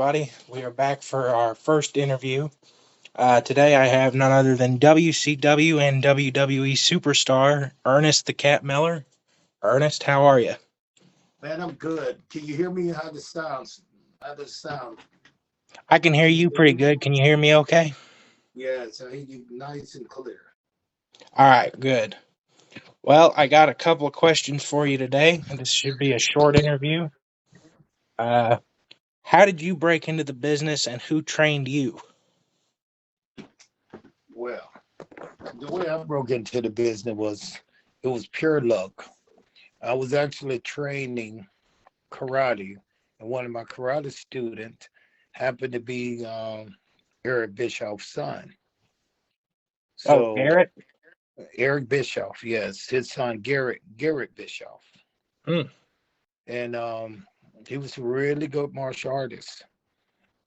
Everybody. We are back for our first interview. Today I have none other than WCW and WWE superstar Ernest the Cat Miller. Ernest, how are you? Man, I'm good. Can you hear me? How this sounds? How does sound? I can hear Can you you hear pretty me? good. Can you hear me okay? Yes, I hear you nice and clear. All right, good. Well, I got a couple of questions for you today. This should be a short interview. Uh, how did you break into the business and who trained you? Well, the way I broke into the business was it was pure luck. I was actually training karate, and one of my karate students happened to be Eric Bischoff's son. Oh, So Garrett? Eric Bischoff, yes, his son Garrett Bischoff, Hmm, and he was a really good martial artist.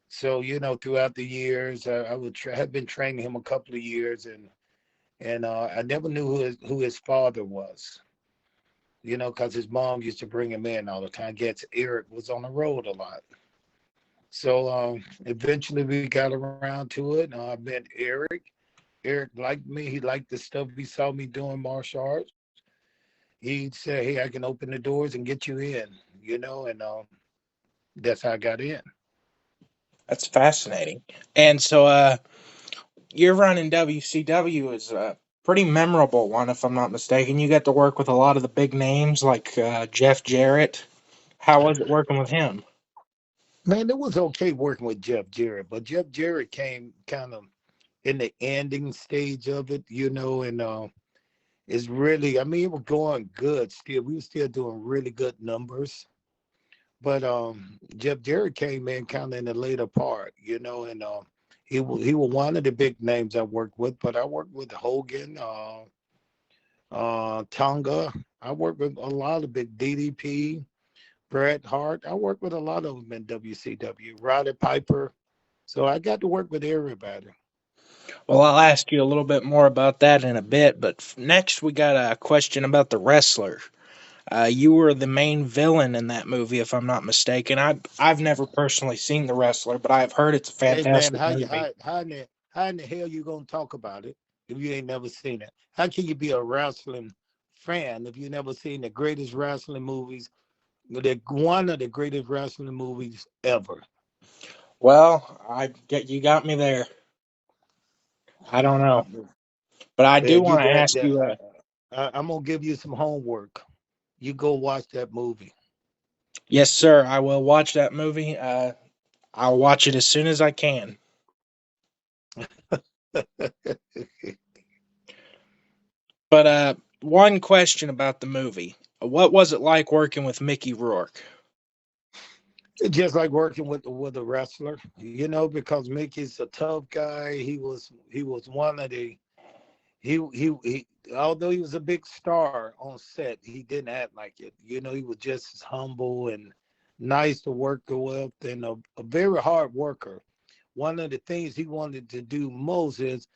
So throughout the years, have been training him a couple of years, and I never knew who his father was. Because his mom used to bring him in all the time. Gets Eric was on the road a lot. So eventually we got around to it. I met Eric. Eric liked me. He liked the stuff he saw me doing martial arts. He said, "Hey, I can open the doors and get you in." And that's how I got in. that's fascinating. And so, your run in WCW is a pretty memorable one, if I'm not mistaken. You got to work with a lot of the big names like Jeff Jarrett. How was it working with him? Man, it was okay working with Jeff Jarrett, but Jeff Jarrett came kind of in the ending stage of it, and it's really, I mean, it was going good still. We were still doing really good numbers, but Jeff Jarrett came in kind of in the later part, and he was one of the big names I worked with, but I worked with Hogan, Tonga. I worked with a lot of big DDP, Bret Hart. I worked with a lot of them in WCW, Roddy Piper. So I got to work with everybody. Well, I'll ask you a little bit more about that in a bit, but next we got a question about the wrestler. You were the main villain in that movie, if I'm not mistaken. I've never personally seen the wrestler, but I've heard it's a Hey man, fantastic how you movie. how in the hell you gonna talk about it if you ain't never seen it? How can you be a wrestling fan if you never seen the greatest wrestling movies, one of the greatest wrestling movies ever? Well, I get you got me there. I don't know, but I Yeah, do you want to that, ask that you. I'm gonna give you some homework. You go watch that movie. Yes, sir. I will watch that movie. I'll watch it as soon as I can. But one question about the movie: what was it like working with Mickey Rourke? It's just like working with a wrestler, because Mickey's a tough guy. He was one of the he although he was a big star on set, he didn't act like it. He was just as humble and nice to work with, and a very hard worker. One of the things he wanted to do most is,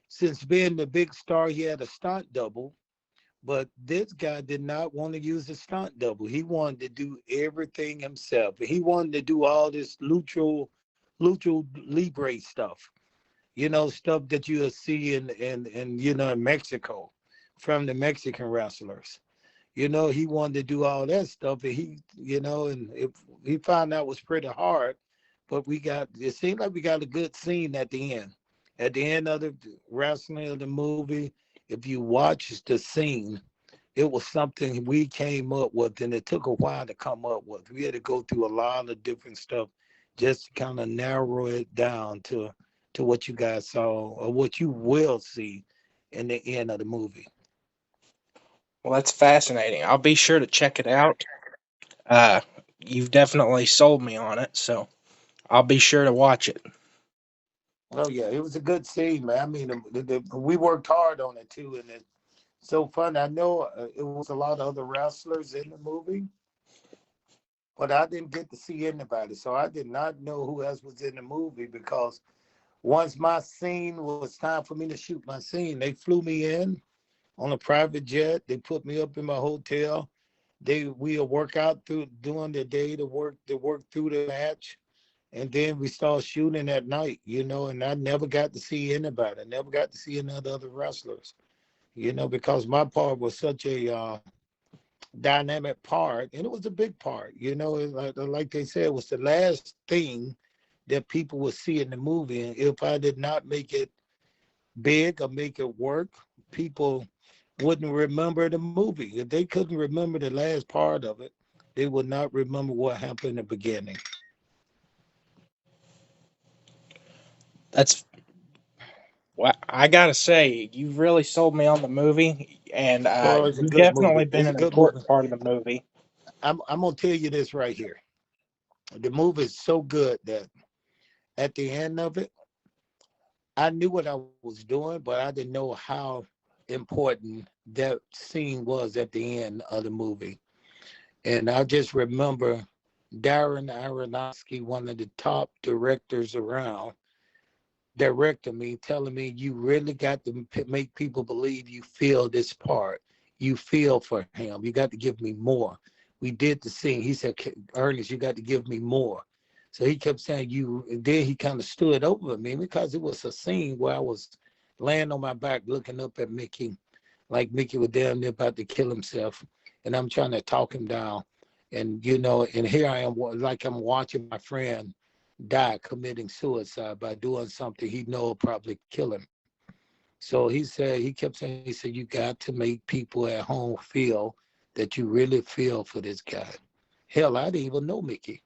since being the big star, he had a stunt double, but this guy did not want to use a stunt double. He wanted to do everything himself. He wanted to do all this lucha libre stuff, stuff that you'll see in Mexico from the Mexican wrestlers. He wanted to do all that stuff, and and if he found out was pretty hard, but it seemed like we got a good scene at the end. At the end of the wrestling of the movie, if you watch the scene, it was something we came up with, and it took a while to come up with. We had to go through a lot of different stuff just to kind of narrow it down to what you guys saw or what you will see in the end of the movie. Well, that's fascinating. I'll be sure to check it out. Uh, you've definitely sold me on it, so I'll be sure to watch it. Oh yeah, it was a good scene, man. I mean, we worked hard on it too, and it's so fun. I know it was a lot of other wrestlers in the movie, but I didn't get to see anybody, so I did not know who else was in the movie because once my scene was time for me to shoot my scene, they flew me in on a private jet. They put me up in my hotel. We'll work out through during the day to work through the match, And then we started shooting at night, and I never got to see anybody. I never got to see any of the other wrestlers, because my part was such a dynamic part, and it was a big part. Like they said, it was the last thing that people would see in the movie. And if I did not make it big or make it work, people wouldn't remember the movie. If they couldn't remember the last part of it, they would not remember what happened in the beginning. That's well, I gotta say, you've really sold me on the movie, and Oh, it's a you've good movie. definitely been It's a an good movie. important part of the movie. I'm gonna tell you this right here. The movie is so good that at the end of it, I knew what I was doing, but I didn't know how important that scene was at the end of the movie. And I just remember Darren Aronofsky, one of the top directors around, directing me, telling me, you really got to make people believe you feel this part. You feel for him. You got to give me more. We did the scene. He said, Ernest, you got to give me more. So he kept saying, you, and then he kind of stood over me because it was a scene where I was laying on my back looking up at Mickey, like Mickey was damn near about to kill himself. And I'm trying to talk him down. And, and here I am, like I'm watching my friend die committing suicide by doing something he know will probably kill him. So he kept saying, he said, you got to make people at home feel that you really feel for this guy. Hell, I didn't even know Mickey.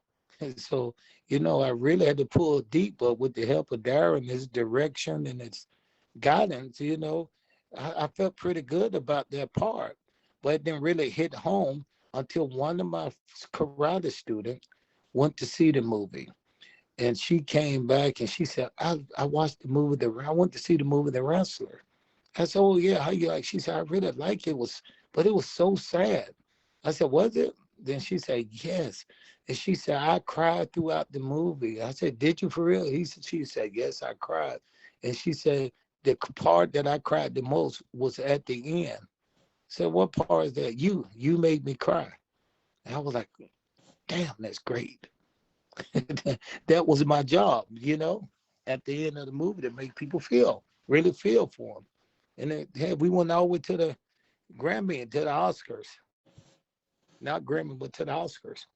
So, I really had to pull deep, but with the help of Darren, his direction and his guidance, I felt pretty good about that part. But it didn't really hit home until one of my karate students went to see the movie, and she came back and she said, I watched the movie, I went to see the movie The Wrestler. I said, oh yeah, how you like? She said, I really like it, but it was so sad. I said, was it? Then she said, yes. And she said, I cried throughout the movie. I said, did you for real? She said, yes, I cried. And she said, the part that I cried the most was at the end. I said, what part is that? You made me cry. And I was like, damn, that's great. That was my job, at the end of the movie, to make people really feel for them. And hey, we went all the way to the Grammy, to the Oscars, not Grammy, but to the Oscars.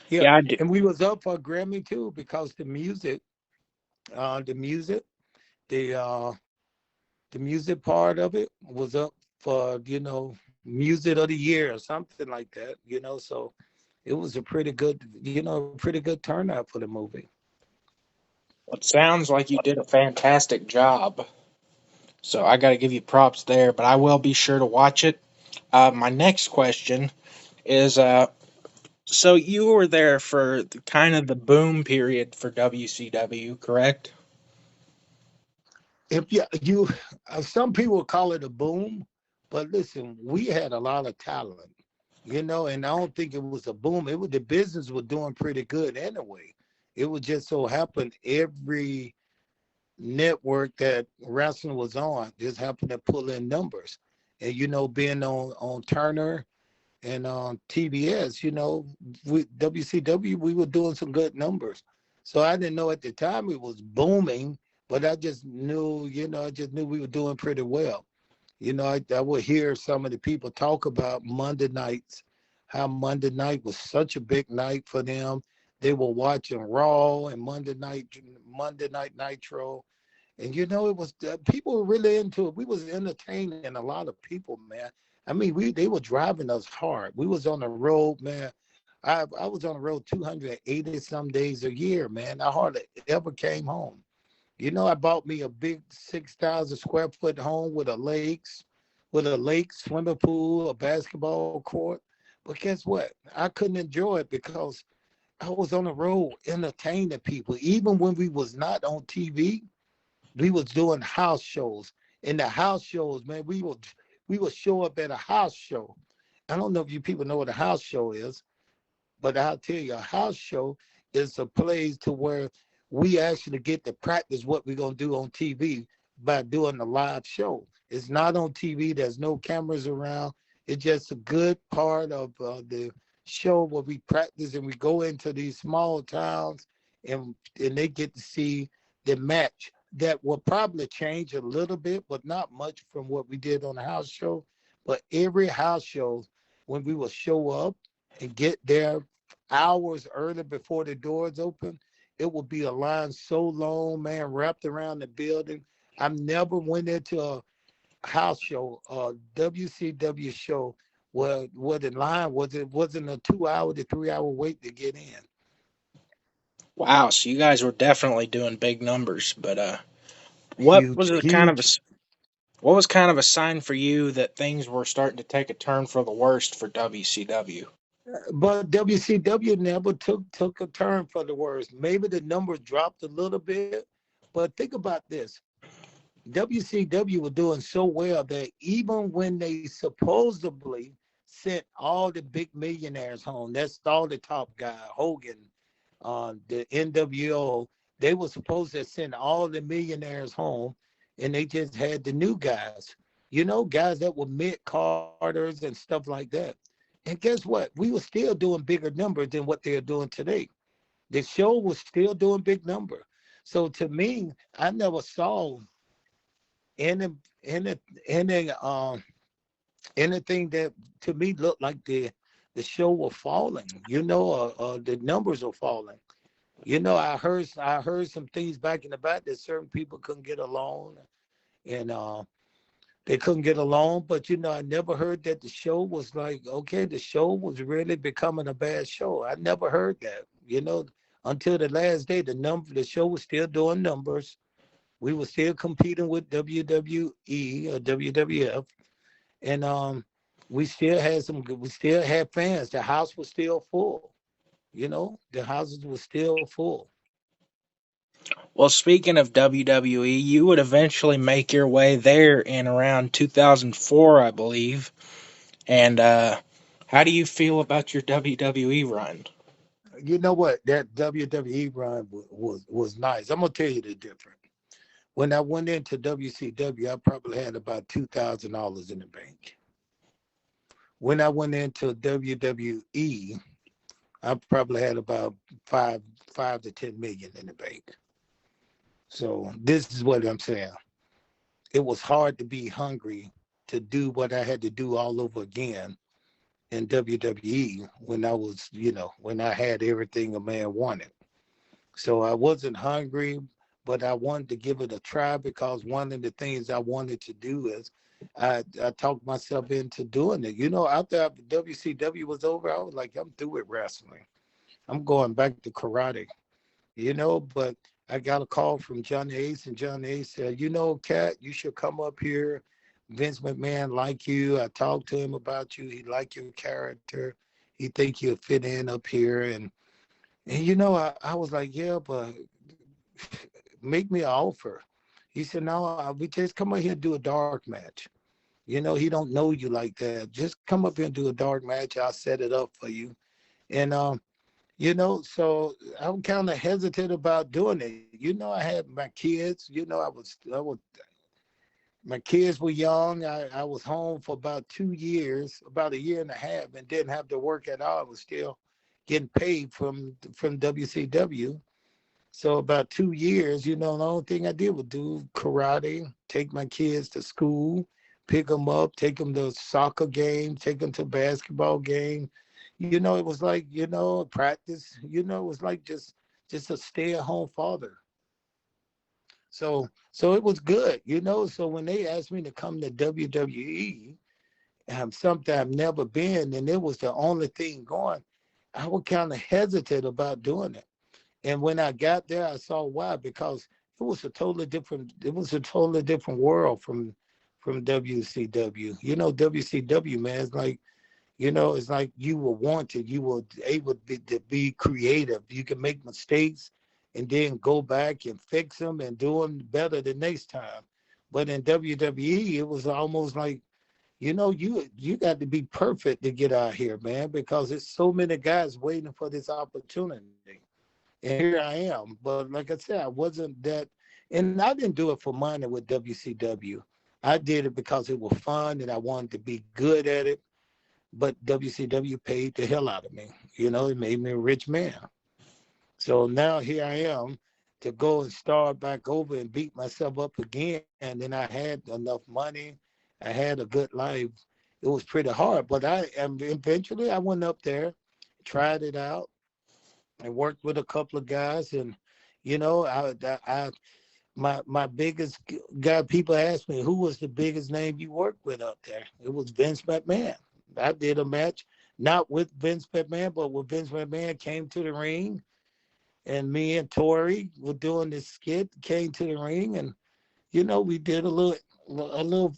Yeah, Yeah, I do. and we was up for a Grammy too because the music, the uh, the music part of it was up for music of the year or something like that. So it was a pretty good, pretty good turnout for the movie. It sounds like you did a fantastic job. So I got to give you props there, but I will be sure to watch it. My next question is so you were there for kind of the boom period for WCW, correct? If you some people call it a boom, but listen, we had a lot of talent, and I don't think it was a boom. It was, the business was doing pretty good anyway. It would just so happen every network that wrestling was on just happened to pull in numbers. And being on Turner and on TBS, WCW, we were doing some good numbers. So I didn't know at the time it was booming, but I just knew we were doing pretty well. I would hear some of the people talk about Monday nights, how Monday night was such a big night for them. They were watching Raw and Monday Night Nitro, and it was people were really into it. We was entertaining a lot of people, man. I mean, they were driving us hard. We was on the road, man. I was on the road 280 some days a year, man. I hardly ever came home. I bought me a big 6,000 square foot home with a lake, swimming pool, a basketball court. But guess what? I couldn't enjoy it because I was on the road entertaining people. Even when we was not on TV, we was doing house shows. In the house shows, man, we would show up at a house show. I don't know if you people know what a house show is, but I'll tell you, a house show is a place to where we actually get to practice what we're gonna do on TV by doing a live show. It's not on TV. There's no cameras around. It's just a good part of the show where we practice and we go into these small towns and they get to see the match that will probably change a little bit, but not much from what we did on the house show. But every house show, when we will show up and get there hours early before the doors open, it will be a line so long, man, wrapped around the building. I've never went into a house show, WCW show, where the line wasn't a 2 hour to 3 hour wait to get in. Wow, so you guys were definitely doing big numbers. But what was Huge, a kind of a huge. s- what was kind of a sign for you that things were starting to take a turn for the worst for WCW? But WCW never took a turn for the worse. Maybe the numbers dropped a little bit, but think about this. WCW was doing so well that even when they supposedly sent all the big millionaires home, that's all the top guy, Hogan, the NWO, they were supposed to send all the millionaires home, and they just had the new guys, guys that were mid Carters and stuff like that. And guess what? We were still doing bigger numbers than what they're doing today. The show was still doing big number. So to me, I never saw any any any anything that to me looked like the show was falling, the numbers are falling. I heard some things back in the back that certain people couldn't get along, and they couldn't get along. But I never heard that the show was like, okay, the show was really becoming a bad show. I never heard that, until the last day. The show was still doing numbers. We were still competing with WWE or WWF, and we still had fans. The house was still full. The houses were still full. Well, speaking of WWE, you would eventually make your way there in around 2004, I believe. And how do you feel about your WWE run? You know what? That WWE run was nice. I'm gonna tell you the difference. When I went into WCW, I probably had about $2,000 in the bank. When I went into WWE, I probably had about five to 10 million in the bank. So this is what I'm saying. It was hard to be hungry to do what I had to do all over again in WWE when when I had everything a man wanted. So I wasn't hungry, but I wanted to give it a try because one of the things I wanted to do is I talked myself into doing it. After WCW was over, I was like, I'm through with wrestling. I'm going back to karate, but I got a call from Johnny Ace, and Johnny Ace said, Cat, you should come up here. Vince McMahon like you. I talked to him about you. He like your character. He think you'll fit in up here. And I was like, yeah, but make me an offer. He said, no, we just come up here and do a dark match. He don't know you like that. Just come up here and do a dark match. I'll set it up for you. And so I'm kind of hesitant about doing it. I had my kids. My kids were young. I was home for about 2 years, about a year and a half, and didn't have to work at all. I was still getting paid from WCW. So about 2 years, the only thing I did was do karate, take my kids to school, pick them up, take them to soccer game, take them to basketball game. It was like, practice. It was like just a stay-at-home father. So it was good. So when they asked me to come to WWE, something I've never been, and it was the only thing going, I was kind of hesitant about doing it. And when I got there, I saw why, because it was a totally different world from WCW. WCW, man, it's like you were wanted, you were able to be creative. You can make mistakes and then go back and fix them and do them better the next time. But in WWE, it was almost like, you got to be perfect to get out here, man, because there's so many guys waiting for this opportunity. And here I am. But like I said, I wasn't that, and I didn't do it for money with WCW. I did it because it was fun and I wanted to be good at it. But WCW paid the hell out of me. It made me a rich man. So now here I am to go and start back over and beat myself up again. And then I had enough money. I had a good life. It was pretty hard, but I and eventually I went up there, tried it out, and worked with a couple of guys. And I my biggest guy. People ask me who was the biggest name you worked with up there. It was Vince McMahon. I did a match not with Vince McMahon, but when Vince McMahon came to the ring and me and Tori were doing this skit, came to the ring, and we did a little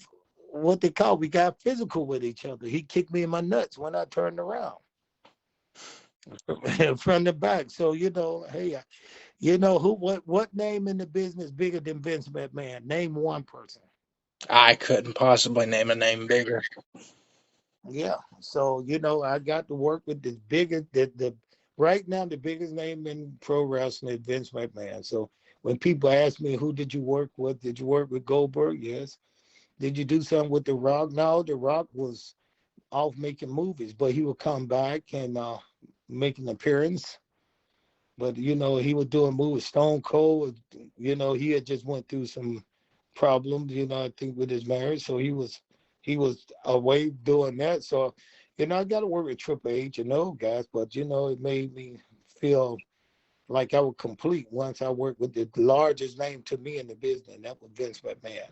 what they call we got physical with each other. He kicked me in my nuts when I turned around from the back. So hey, who what name in the business bigger than Vince McMahon? Name one person. I couldn't possibly name a name bigger. Yeah. So I got to work with the biggest the right now the biggest name in pro wrestling is Vince McMahon. So when people ask me who did you work with, did you work with Goldberg? Yes. Did you do something with The Rock? No, The Rock was off making movies, but he would come back and make an appearance. But he was doing movies. Stone Cold, he had just went through some problems, I think with his marriage. So he was away doing that. So, I got to work with Triple H and those guys, but it made me feel like I was complete once I worked with the largest name to me in the business, and that was Vince McMahon.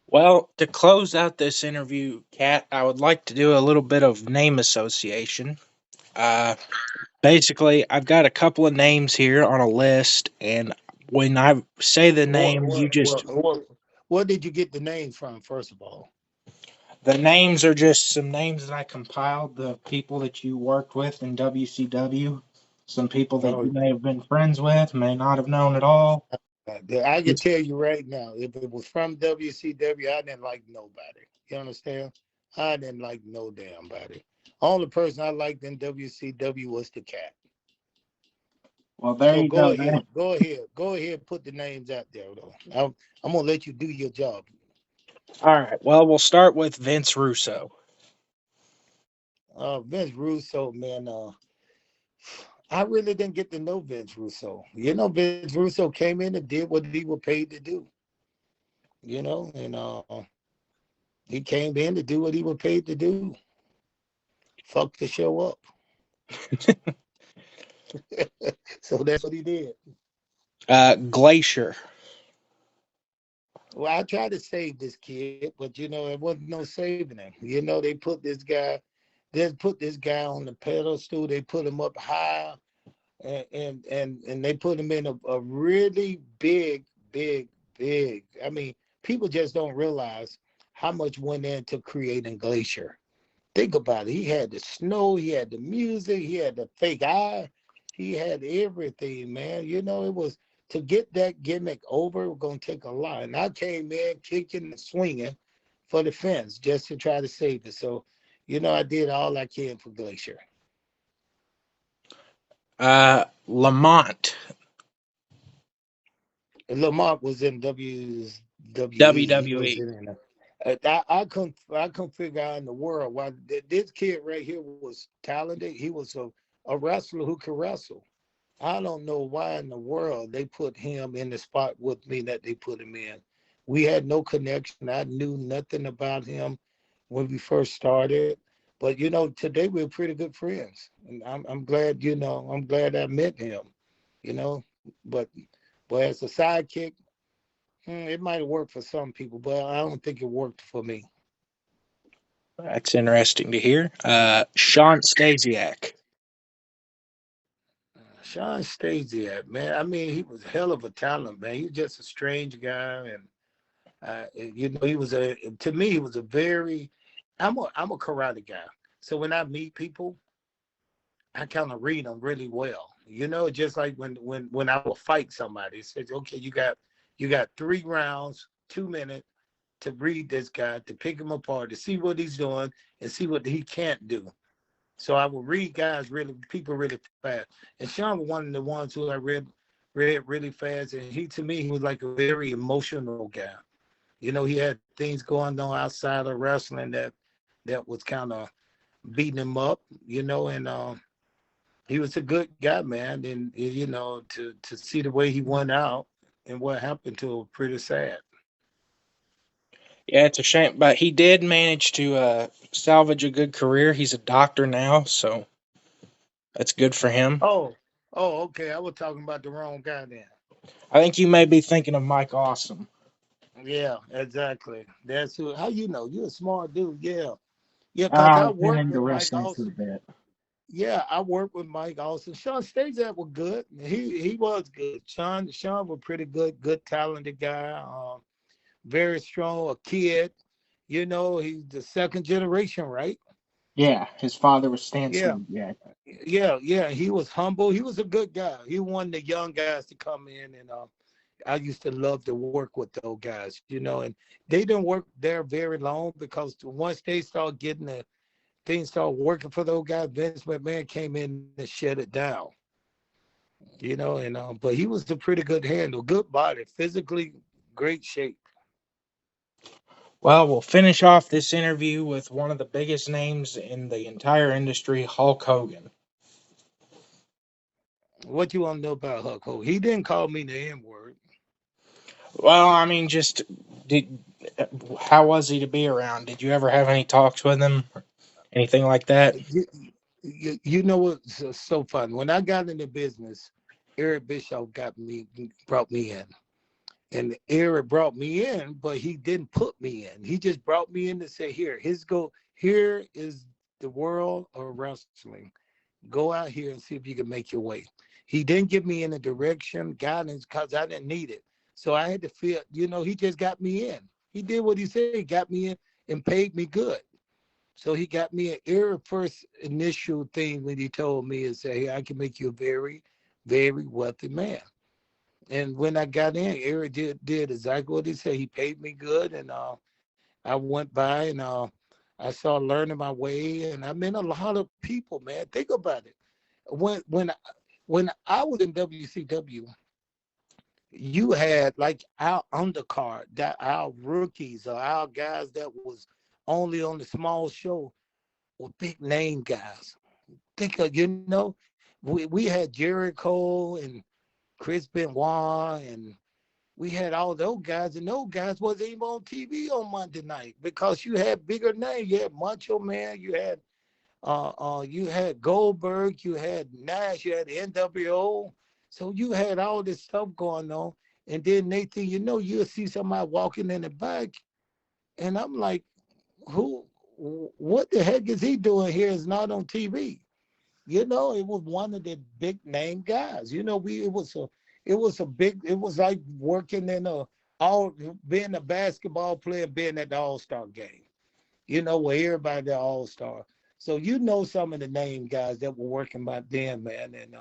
Well, to close out this interview, Kat, I would like to do a little bit of name association. Uh, Basically, I've got a couple of names here on a list, and when I say the What names, you what just what what, what did you get the names from? First of all, the names are just some names that I compiled. The people that you worked with in WCW, some people that oh, you may have been friends with, may not have known at all. I can Just tell you right now, if it was from WCW, I didn't like nobody. You understand? I didn't like no damn body. Only person I liked in WCW was the cat. well, there So you go go. ahead, go ahead, go ahead. Put the names out there, though. I'm gonna let you do your job. All right. Well, we'll start with Vince Russo. Vince Russo, man. I really didn't get to know Vince Russo. Vince Russo came in and did what he was paid to do. And he came in to do what he was paid to do. Fuck the show up. So that's what he did. Glacier. Well, I tried to save this kid, but it wasn't no saving him. They put this guy on the pedestal. They put him up high, and they put him in a really big, big, big. I mean, people just don't realize how much went into creating Glacier. Think about it. He had the snow, he had the music, he had the fake eye, he had everything, man. It was to get that gimmick over, it was going to take a lot. And I came in kicking and swinging for the fence just to try to save it. So, I did all I can for Glacier. Lamont. And Lamont was in WWE. He was WWE. in. I couldn't figure out in the world why this kid right here was talented. He was a wrestler who could wrestle. I don't know why in the world they put him in the spot with me that they put him in. We had no connection. I knew nothing about him when we first started. But today we're pretty good friends. And I'm glad, I'm glad I met him, you know. But as a sidekick, it might have worked for some people, but I don't think it worked for me. That's interesting to hear. Sean Stasiak. Sean Stasiak, man. I mean, he was hell of a talent, man. He was just a strange guy, and he was to me, he was a very. I'm a karate guy, so when I meet people, I kind of read them really well. Just like when I will fight somebody, it says, okay, you got 3 rounds, 2 minutes to read this guy, to pick him apart, to see what he's doing, and see what he can't do. So I will read people really fast. And Sean was one of the ones who I read really fast. And to me, he was like a very emotional guy. He had things going on outside of wrestling that was kind of beating him up. And he was a good guy, man. And to see the way he went out and what happened to him, pretty sad. Yeah, it's a shame, but he did manage to salvage a good career. He's a doctor now, so that's good for him. Oh, okay. I was talking about the wrong guy then. I think you may be thinking of Mike Awesome. Yeah, exactly. That's who. How you know? You're a smart dude. Yeah, yeah. Cause I I've been worked into with Mike wrestling for a Austin. bit. Yeah, I worked with Mike Austin. Sean Stasiak was good. He was good. Sean was pretty good. Good talented guy. Very strong. A kid. He's the second generation, right? Yeah, his father was Stan Yeah. Steve. Yeah. Yeah. He was humble. He was a good guy. He wanted the young guys to come in, and I used to love to work with those guys, and they didn't work there very long because once they start getting things started working for those guys, Vince McMahon came in and shut it down, and but he was a pretty good handle, good body, physically great shape. Well, we'll finish off this interview with one of the biggest names in the entire industry, Hulk Hogan. What you want to know about Hulk Hogan? He didn't call me the N word. Well, I mean, just did how was he to be around? Did you ever have any talks with him, or anything like that? You know what's so fun? When I got into business, Eric Bischoff brought me in. And Eric brought me in, but he didn't put me in. He just brought me in to say, here is the world of wrestling. Go out here and see if you can make your way. He didn't give me any direction, guidance, because I didn't need it. So I had to feel, he just got me in. He did what he said, he got me in and paid me good. So he got me an Eric first initial thing when he told me and say, hey, I can make you a very, very wealthy man. And when I got in, Eric did exactly what he said. He paid me good, and I went by and I started learning my way, and I met a lot of people. Man, think about it. When I was in WCW, you had like our undercard, that our rookies or our guys that was only on the small show were big name guys. Think of we had Jericho and Chris Benoit and we had all those guys, and those guys wasn't even on TV on Monday night because you had bigger names. You had Macho Man, you had Goldberg, you had Nash, you had NWO. So you had all this stuff going on, and then Nathan, you'll see somebody walking in the back, and I'm like, who? What the heck is he doing here? Is not on TV. It was one of the big name guys. It was like working in all being a basketball player, being at the All-Star game, where everybody the All-Star. So some of the name guys that were working by then, man. And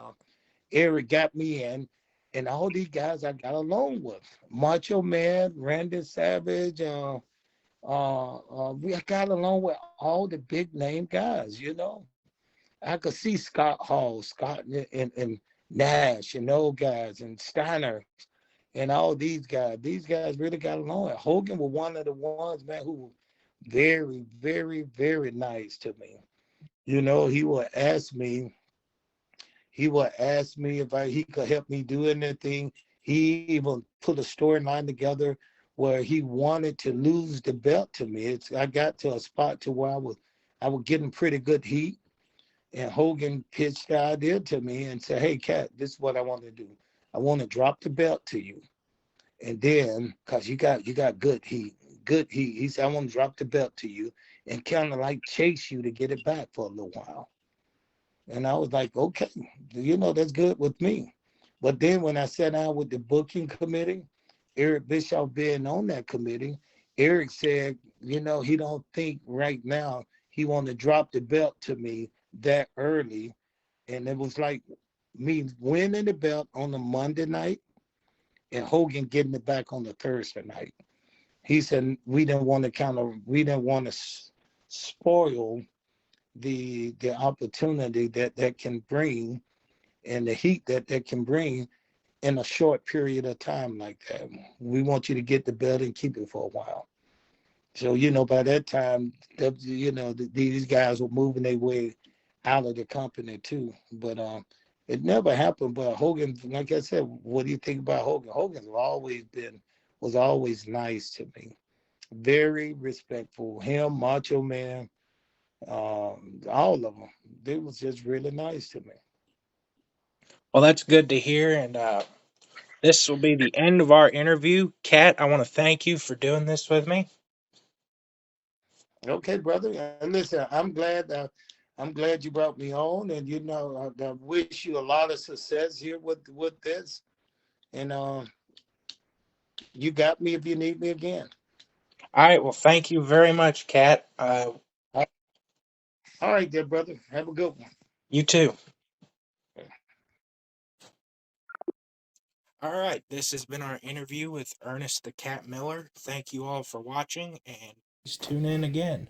Eric got me in, and all these guys I got along with. Macho Man, Randy Savage, we got along with all the big name guys. I could see Scott Hall, Scott and Nash and those guys and Steiner and all these guys. These guys really got along. Hogan was one of the ones, man, who was very, very, very nice to me. He would ask me if he could help me do anything. He even put a storyline together where he wanted to lose the belt to me. I got to a spot to where I was getting pretty good heat, and Hogan pitched the idea to me and said, "Hey, Cat, this is what I want to do. I want to drop the belt to you, and then, cause you got good heat. He said, I want to drop the belt to you and kind of like chase you to get it back for a little while." And I was like, "Okay, that's good with me." But then when I sat down with the booking committee, Eric Bischoff being on that committee, Eric said, he don't think right now he want to drop the belt to me that early. And it was like me winning the belt on the Monday night and Hogan getting it back on the Thursday night. He said we didn't want to spoil the opportunity that can bring and the heat that can bring in a short period of time like that. We want you to get the belt and keep it for a while. So by that time, these guys were moving their way out of the company too. But it never happened. But Hogan, like I said, what do you think about Hogan? Hogan's always been was always nice to me, very respectful. Him, Macho Man, all of them. They was just really nice to me. Well, that's good to hear. And this will be the end of our interview. Kat, I want to thank you for doing this with me. Okay, brother. And listen, I'm glad you brought me on, and I wish you a lot of success here with this. And you got me if you need me again. All right. Well, thank you very much, Kat. All right, there, brother. Have a good one. You too. All right. This has been our interview with Ernest the Cat Miller. Thank you all for watching, and please tune in again.